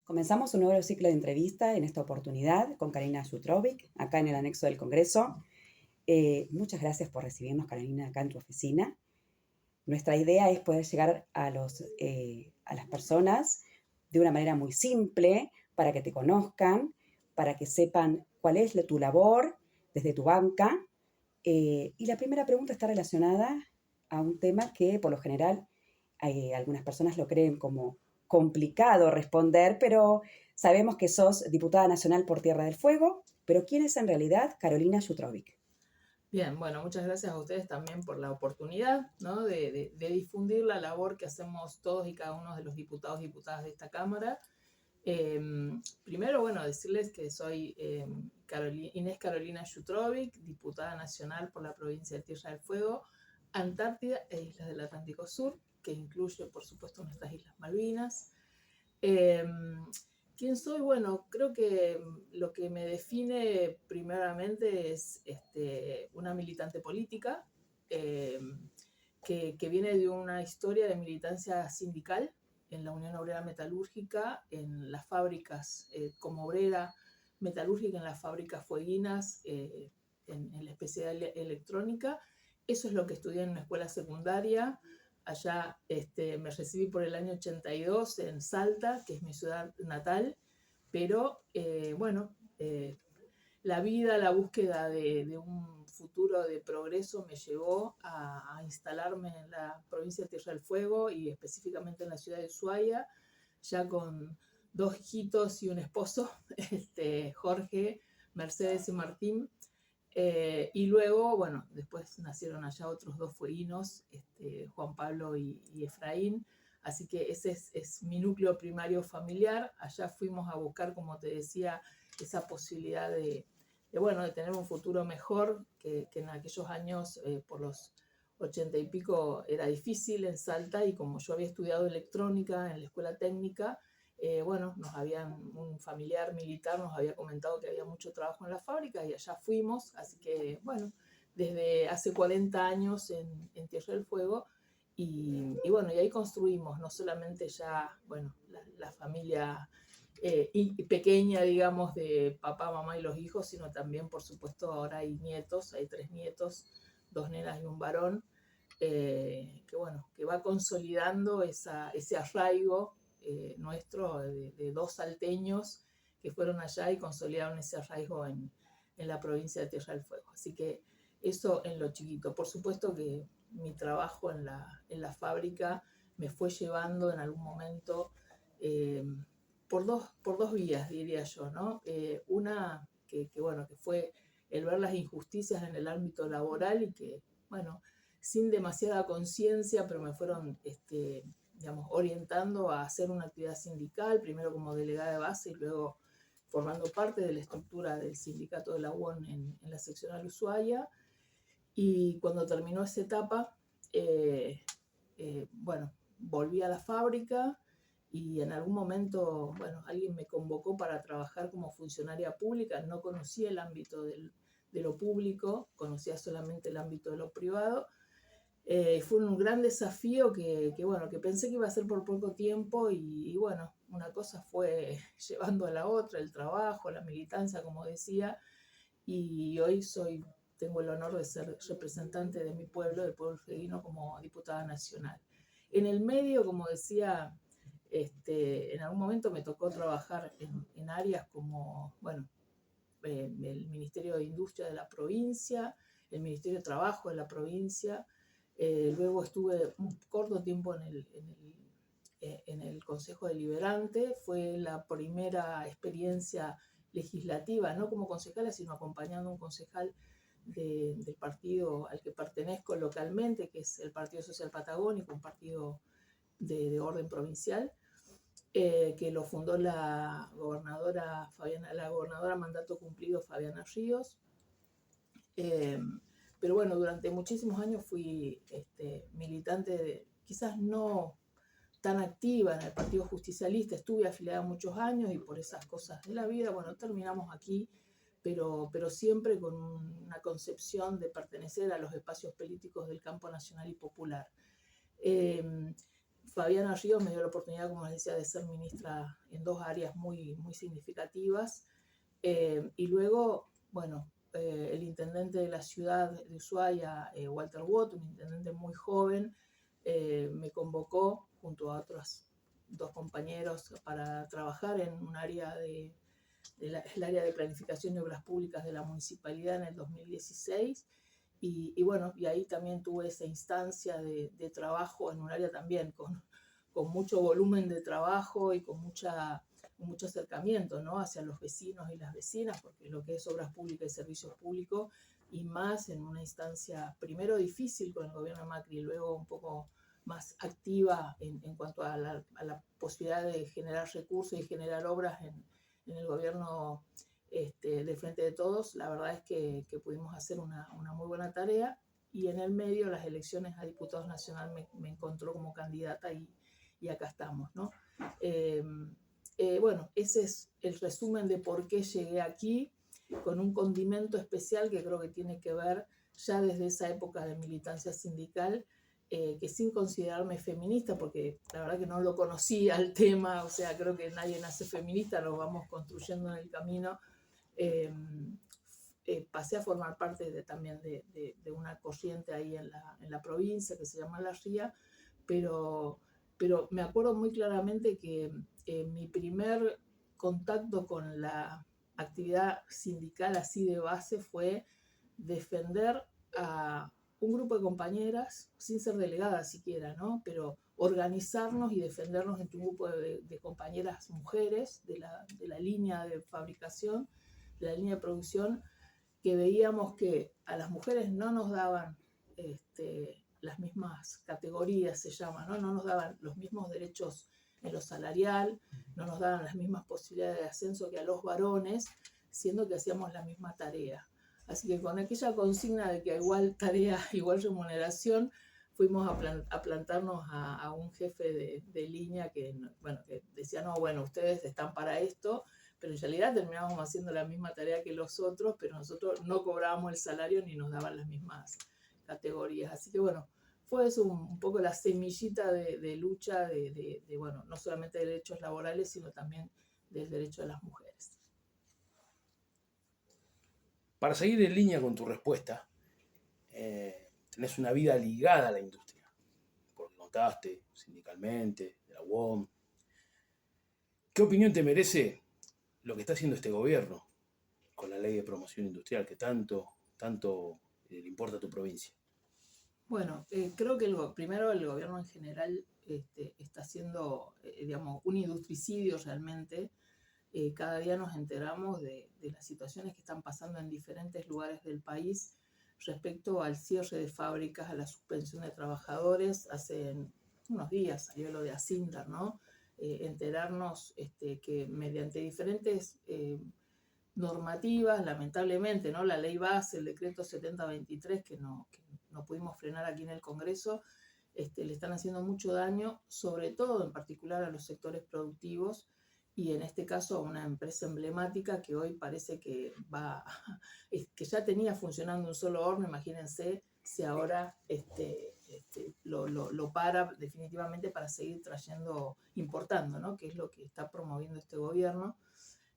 Comenzamos un nuevo ciclo de entrevista en esta oportunidad con Karina Jutrovic, acá en el anexo del Congreso. Muchas gracias por recibirnos, Karina, acá en tu oficina. Nuestra idea es poder llegar a las personas de una manera muy simple para que te conozcan, para que sepan cuál es tu labor desde tu banca. Y la primera pregunta está relacionada a un tema que por lo general algunas personas lo creen como complicado responder, pero sabemos que sos diputada nacional por Tierra del Fuego, pero ¿quién es en realidad Karolina Jutrovic? Bien, bueno, muchas gracias a ustedes también por la oportunidad, ¿no? de difundir la labor que hacemos todos y cada uno de los diputados y diputadas de esta Cámara. Eh, Primero, bueno, decirles que soy Inés Carolina Jutrovic, diputada nacional por la provincia de Tierra del Fuego, Antártida e Islas del Atlántico Sur, que incluye, por supuesto, nuestras Islas Malvinas. Eh, ¿Quién soy? Bueno, creo que lo que me define primeramente es una militante política eh, que viene de una historia de militancia sindical en la Unión Obrera Metalúrgica, en las fábricas, como obrera metalúrgica en las fábricas fueguinas, en la especialidad electrónica. Eso es lo que estudié en una escuela secundaria. Allá me recibí por el año 82 en Salta, que es mi ciudad natal, pero la vida, la búsqueda de un futuro de progreso me llevó a instalarme en la provincia de Tierra del Fuego y específicamente en la ciudad de Ushuaia, ya con dos hijitos y un esposo, Jorge, Mercedes y Martín. Y luego, bueno, después nacieron allá otros dos fueguinos, Juan Pablo y Efraín. Así que ese es mi núcleo primario familiar. Allá fuimos a buscar, como te decía, esa posibilidad de tener un futuro mejor, que en aquellos años, por los 80 y pico, era difícil en Salta. Y como yo había estudiado electrónica en la escuela técnica, un familiar militar nos había comentado que había mucho trabajo en la fábrica y allá fuimos, así que bueno, desde hace 40 años en Tierra del Fuego y ahí construimos no solamente ya, bueno, la familia pequeña, digamos, de papá, mamá y los hijos, sino también, por supuesto, ahora hay nietos, hay 3 nietos, 2 nenas y un varón, que va consolidando ese arraigo nuestro de dos salteños que fueron allá y consolidaron ese arraigo en la provincia de Tierra del Fuego. Así que eso en lo chiquito. Por supuesto que mi trabajo en la fábrica me fue llevando en algún momento por dos vías, diría yo, ¿no? Una que fue el ver las injusticias en el ámbito laboral y que, bueno, sin demasiada conciencia, pero me fueron digamos, orientando a hacer una actividad sindical, primero como delegada de base y luego formando parte de la estructura del sindicato de la UON en la seccional Ushuaia. Y cuando terminó esa etapa, volví a la fábrica y en algún momento, bueno, alguien me convocó para trabajar como funcionaria pública. No conocía el ámbito de lo público, conocía solamente el ámbito de lo privado. Fue un gran desafío que pensé que iba a ser por poco tiempo y bueno, una cosa fue llevando a la otra, el trabajo, la militancia, como decía, y hoy tengo el honor de ser representante de mi pueblo, del pueblo fueguino, como diputada nacional. En el medio, como decía, en algún momento me tocó trabajar en áreas como, bueno, el Ministerio de Industria de la provincia, el Ministerio de Trabajo de la provincia. Luego estuve un corto tiempo en el Consejo Deliberante. Fue la primera experiencia legislativa, no como concejala, sino acompañando a un concejal del partido al que pertenezco localmente, que es el Partido Social Patagónico, un partido de orden provincial, que lo fundó la gobernadora mandato cumplido Fabiana Ríos. Eh, pero bueno, durante muchísimos años fui militante, quizás no tan activa en el Partido Justicialista. Estuve afiliada muchos años y por esas cosas de la vida, bueno, terminamos aquí, pero siempre con una concepción de pertenecer a los espacios políticos del campo nacional y popular. Eh, Fabiana Ríos me dio la oportunidad, como les decía, de ser ministra en 2 áreas muy, muy significativas. Y luego, bueno, el intendente de la ciudad de Ushuaia, Walter Watt, un intendente muy joven, me convocó junto a otros 2 compañeros para trabajar en un área el área de planificación y obras públicas de la municipalidad en el 2016. Y bueno, y ahí también tuve esa instancia de trabajo en un área también con mucho volumen de trabajo y con mucho acercamiento, ¿no?, hacia los vecinos y las vecinas, porque lo que es obras públicas y servicios públicos, y más en una instancia primero difícil con el gobierno de Macri y luego un poco más activa en cuanto a la posibilidad de generar recursos y generar obras en el gobierno de Frente de Todos. La verdad es que pudimos hacer una muy buena tarea, y en el medio las elecciones a diputados nacional me encontró como candidata, y acá estamos, ¿no? Bueno, ese es el resumen de por qué llegué aquí, con un condimento especial que creo que tiene que ver ya desde esa época de militancia sindical, que sin considerarme feminista, porque la verdad que no lo conocía el tema, o sea, creo que nadie nace feminista, lo vamos construyendo en el camino. Pasé a formar parte también de una corriente ahí en la provincia que se llama La Ría, pero me acuerdo muy claramente que mi primer contacto con la actividad sindical así de base fue defender a un grupo de compañeras, sin ser delegadas siquiera, ¿no?, pero organizarnos y defendernos entre un grupo de compañeras mujeres de la línea de fabricación, de la línea de producción, que veíamos que a las mujeres no nos daban las mismas categorías, se llama, ¿no? No nos daban los mismos derechos en lo salarial, no nos daban las mismas posibilidades de ascenso que a los varones, siendo que hacíamos la misma tarea. Así que con aquella consigna de que a igual tarea, igual remuneración, fuimos a plantarnos a un jefe de línea que, bueno, que decía, no, bueno, ustedes están para esto, pero en realidad terminábamos haciendo la misma tarea que los otros, pero nosotros no cobrábamos el salario ni nos daban las mismas categorías. Así que bueno, fue eso un poco la semillita de lucha bueno, no solamente de derechos laborales, sino también del derecho de las mujeres. Para seguir en línea con tu respuesta, tenés una vida ligada a la industria, porque contaste sindicalmente, de la UOM. ¿Qué opinión te merece lo que está haciendo este gobierno con la ley de promoción industrial que tanto le importa a tu provincia? Bueno, creo que primero el gobierno en general está haciendo, digamos, un industricidio realmente. Cada día nos enteramos de las situaciones que están pasando en diferentes lugares del país respecto al cierre de fábricas, a la suspensión de trabajadores. Hace unos días salió lo de Asindar, ¿no? Enterarnos que mediante diferentes normativas, lamentablemente, ¿no?, la ley base, el decreto 7023, que no pudimos frenar aquí en el Congreso, le están haciendo mucho daño, sobre todo en particular a los sectores productivos, y en este caso a una empresa emblemática que hoy parece que que ya tenía funcionando un solo horno. Imagínense si ahora lo para definitivamente para seguir importando, ¿no?, que es lo que está promoviendo este gobierno.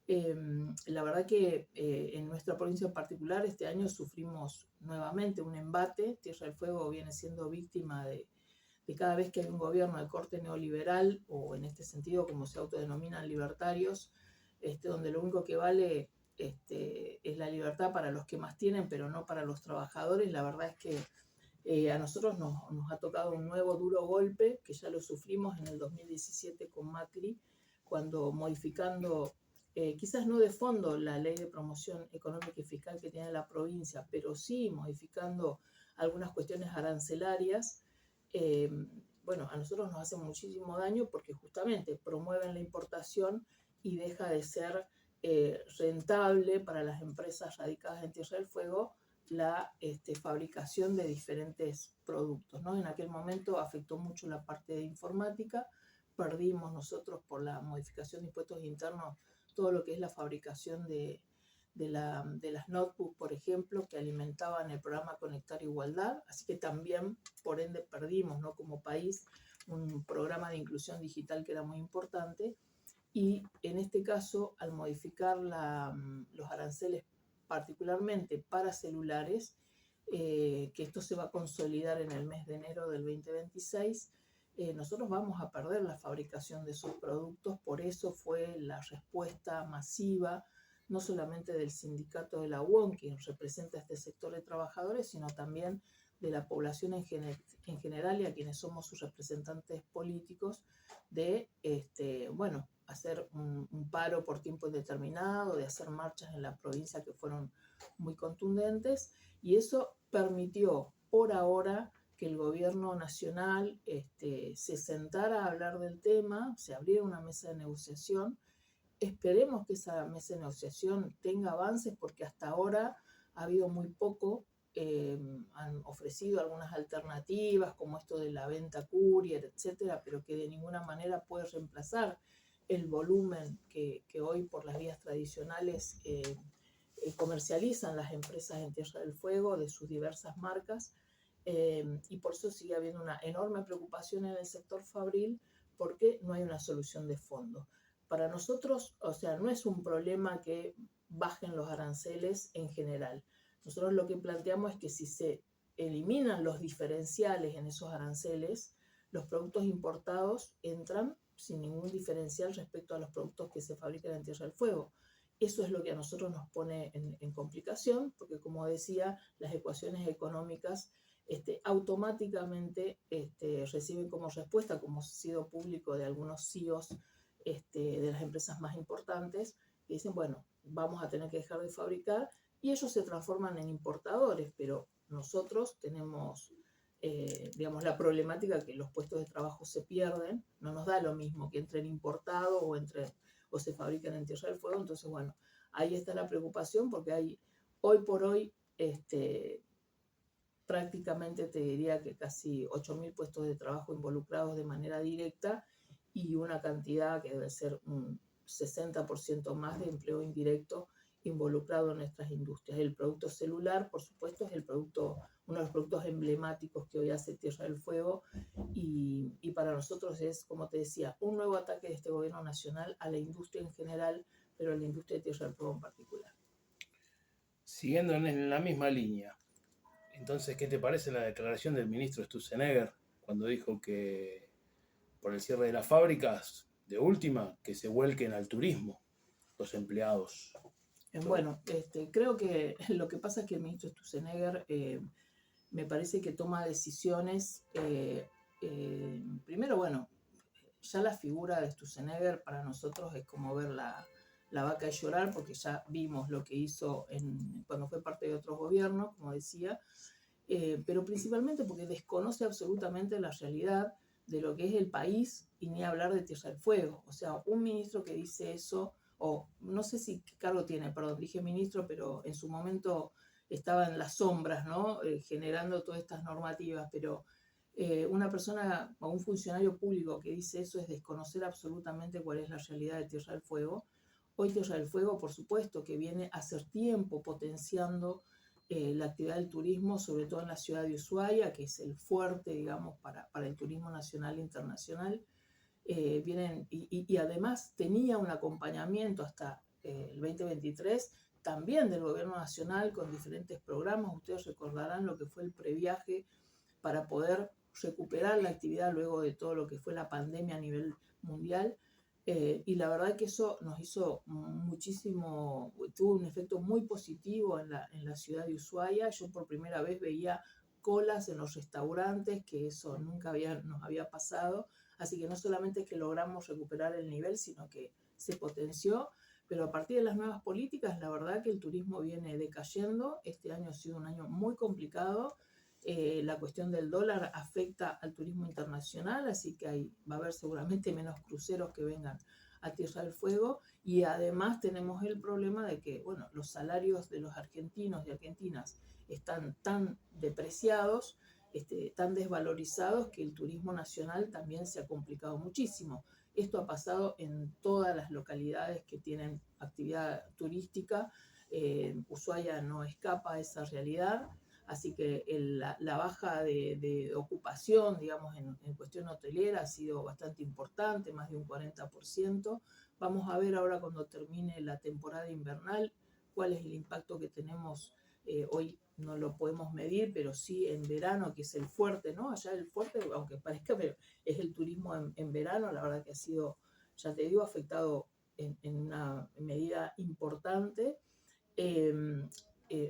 La verdad que en nuestra provincia en particular este año sufrimos nuevamente un embate. Tierra del Fuego viene siendo víctima de cada vez que hay un gobierno de corte neoliberal, o en este sentido como se autodenominan libertarios, donde lo único que vale es la libertad para los que más tienen, pero no para los trabajadores. La verdad es que a nosotros nos ha tocado un nuevo duro golpe, que ya lo sufrimos en el 2017 con Macri, cuando modificando, quizás no de fondo, la ley de promoción económica y fiscal que tiene la provincia, pero sí modificando algunas cuestiones arancelarias. Bueno, a nosotros nos hace muchísimo daño porque justamente promueven la importación y deja de ser rentable para las empresas radicadas en Tierra del Fuego la fabricación de diferentes productos, ¿no? En aquel momento afectó mucho la parte de informática. Perdimos nosotros por la modificación de impuestos internos todo lo que es la fabricación de las notebooks, por ejemplo, que alimentaban el programa Conectar Igualdad, así que también, por ende, perdimos, ¿no?, como país un programa de inclusión digital que era muy importante. Y en este caso, al modificar los aranceles particularmente para celulares, que esto se va a consolidar en el mes de enero del 2026, nosotros vamos a perder la fabricación de esos productos. Por eso fue la respuesta masiva, no solamente del sindicato de la UOM, quien representa este sector de trabajadores, sino también de la población en general y a quienes somos sus representantes políticos, de hacer un paro por tiempo indeterminado, de hacer marchas en la provincia que fueron muy contundentes, y eso permitió por ahora que el gobierno nacional se sentara a hablar del tema, se abriera una mesa de negociación. Esperemos que esa mesa de negociación tenga avances, porque hasta ahora ha habido muy poco. Han ofrecido algunas alternativas, como esto de la venta courier, etcétera, pero que de ninguna manera puede reemplazar el volumen que hoy por las vías tradicionales comercializan las empresas en Tierra del Fuego de sus diversas marcas. Y por eso sigue habiendo una enorme preocupación en el sector fabril, porque no hay una solución de fondo. Para nosotros, o sea, no es un problema que bajen los aranceles en general. Nosotros lo que planteamos es que si se eliminan los diferenciales en esos aranceles, los productos importados entran sin ningún diferencial respecto a los productos que se fabrican en Tierra del Fuego. Eso es lo que a nosotros nos pone en complicación, porque, como decía, las ecuaciones económicas automáticamente reciben como respuesta, como ha sido público de algunos CEOs de las empresas más importantes, que dicen, bueno, vamos a tener que dejar de fabricar, y ellos se transforman en importadores, pero nosotros tenemos, la problemática que los puestos de trabajo se pierden. No nos da lo mismo que entren importados o se fabrican en Tierra del Fuego. Entonces, bueno, ahí está la preocupación, porque hay hoy por hoy prácticamente, te diría que casi 8.000 puestos de trabajo involucrados de manera directa, y una cantidad que debe ser un 60% más de empleo indirecto involucrado en nuestras industrias. El producto celular, por supuesto, es uno de los productos emblemáticos que hoy hace Tierra del Fuego, y para nosotros es, como te decía, un nuevo ataque de este gobierno nacional a la industria en general, pero a la industria de Tierra del Fuego en particular. Siguiendo en la misma línea, entonces, ¿qué te parece la declaración del ministro Sturzenegger cuando dijo que por el cierre de las fábricas, de última, que se vuelquen al turismo los empleados? Bueno, creo que lo que pasa es que el ministro Sturzenegger me parece que toma decisiones, primero, bueno, ya la figura de Sturzenegger para nosotros es como ver la vaca y llorar, porque ya vimos lo que hizo cuando fue parte de otros gobiernos, como decía, pero principalmente porque desconoce absolutamente la realidad de lo que es el país, y ni hablar de Tierra del Fuego. O sea, un ministro que dice eso, o no sé si qué cargo tiene, perdón, dije ministro, pero en su momento estaba en las sombras, ¿no? Generando todas estas normativas, pero una persona o un funcionario público que dice eso es desconocer absolutamente cuál es la realidad de Tierra del Fuego. Hoy Tierra del Fuego, por supuesto, que viene a hacer tiempo potenciando la actividad del turismo, sobre todo en la ciudad de Ushuaia, que es el fuerte, digamos, para el turismo nacional e internacional. Y además tenía un acompañamiento hasta el 2023 también del gobierno nacional, con diferentes programas. Ustedes recordarán lo que fue el previaje para poder recuperar la actividad luego de todo lo que fue la pandemia a nivel mundial. Y la verdad que eso nos hizo muchísimo, tuvo un efecto muy positivo en la ciudad de Ushuaia. Yo por primera vez veía colas en los restaurantes, que eso nunca nos había pasado. Así que no solamente es que logramos recuperar el nivel, sino que se potenció. Pero a partir de las nuevas políticas, la verdad que el turismo viene decayendo. Este año ha sido un año muy complicado. La cuestión del dólar afecta al turismo internacional, así que va a haber seguramente menos cruceros que vengan a Tierra del Fuego, y además tenemos el problema de que, bueno, los salarios de los argentinos y argentinas están tan depreciados, tan desvalorizados, que el turismo nacional también se ha complicado muchísimo. Esto ha pasado en todas las localidades que tienen actividad turística. Ushuaia no escapa a esa realidad. Así que la baja de ocupación, digamos, en cuestión hotelera ha sido bastante importante, más de un 40%. Vamos a ver ahora cuando termine la temporada invernal cuál es el impacto que tenemos. Hoy no lo podemos medir, pero sí en verano, que es el fuerte, ¿no? Allá el fuerte, aunque parezca, pero es el turismo en verano, la verdad que ha sido, ya te digo, afectado en una medida importante.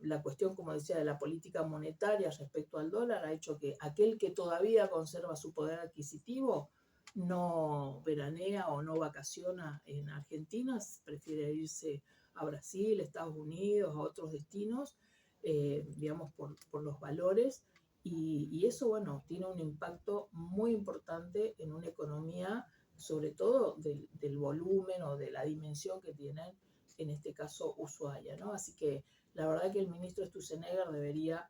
La cuestión, como decía, de la política monetaria respecto al dólar ha hecho que aquel que todavía conserva su poder adquisitivo no veranea o no vacaciona en Argentina, prefiere irse a Brasil, Estados Unidos, a otros destinos, digamos, por los valores. Y eso, bueno, tiene un impacto muy importante en una economía, sobre todo del volumen o de la dimensión que tienen, en este caso, Ushuaia, ¿no? Así que la verdad que el ministro Sturzenegger debería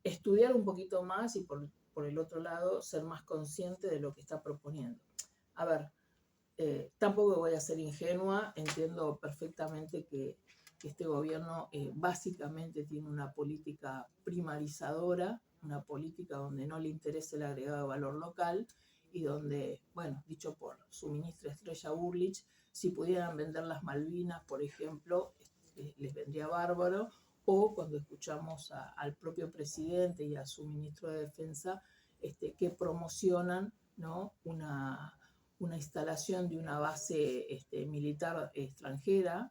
estudiar un poquito más y por el otro lado ser más consciente de lo que está proponiendo. A ver, tampoco voy a ser ingenua, entiendo perfectamente que este gobierno básicamente tiene una política primarizadora, una política donde no le interesa el agregado de valor local y donde, bueno, dicho por su ministra Estrella Burlich, si pudieran vender las Malvinas, por ejemplo, les vendría bárbaro. O cuando escuchamos al propio presidente y a su ministro de Defensa que promocionan, ¿no?, una instalación de una base militar extranjera,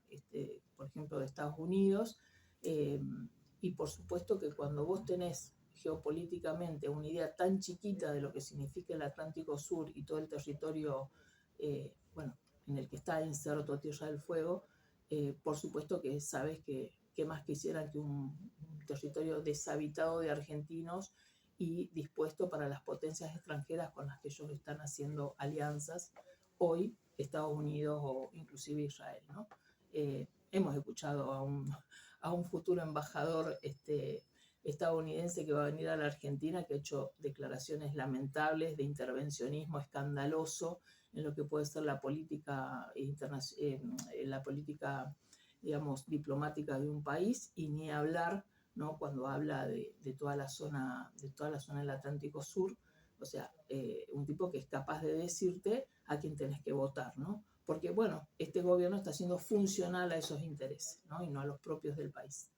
por ejemplo de Estados Unidos, y por supuesto que cuando vos tenés geopolíticamente una idea tan chiquita de lo que significa el Atlántico Sur y todo el territorio, bueno, en el que está inserto Tierra del Fuego, por supuesto que sabes que más quisieran que un territorio deshabitado de argentinos y dispuesto para las potencias extranjeras con las que ellos están haciendo alianzas, hoy Estados Unidos o inclusive Israel, ¿no? Hemos escuchado a un futuro embajador estadounidense que va a venir a la Argentina, que ha hecho declaraciones lamentables de intervencionismo escandaloso en lo que puede ser la política la política, digamos, diplomática de un país, y ni hablar, ¿no?, cuando habla de toda la zona del Atlántico Sur. O sea, un tipo que es capaz de decirte a quién tenés que votar, ¿no? Porque, bueno, este gobierno está siendo funcional a esos intereses, ¿no?, y no a los propios del país.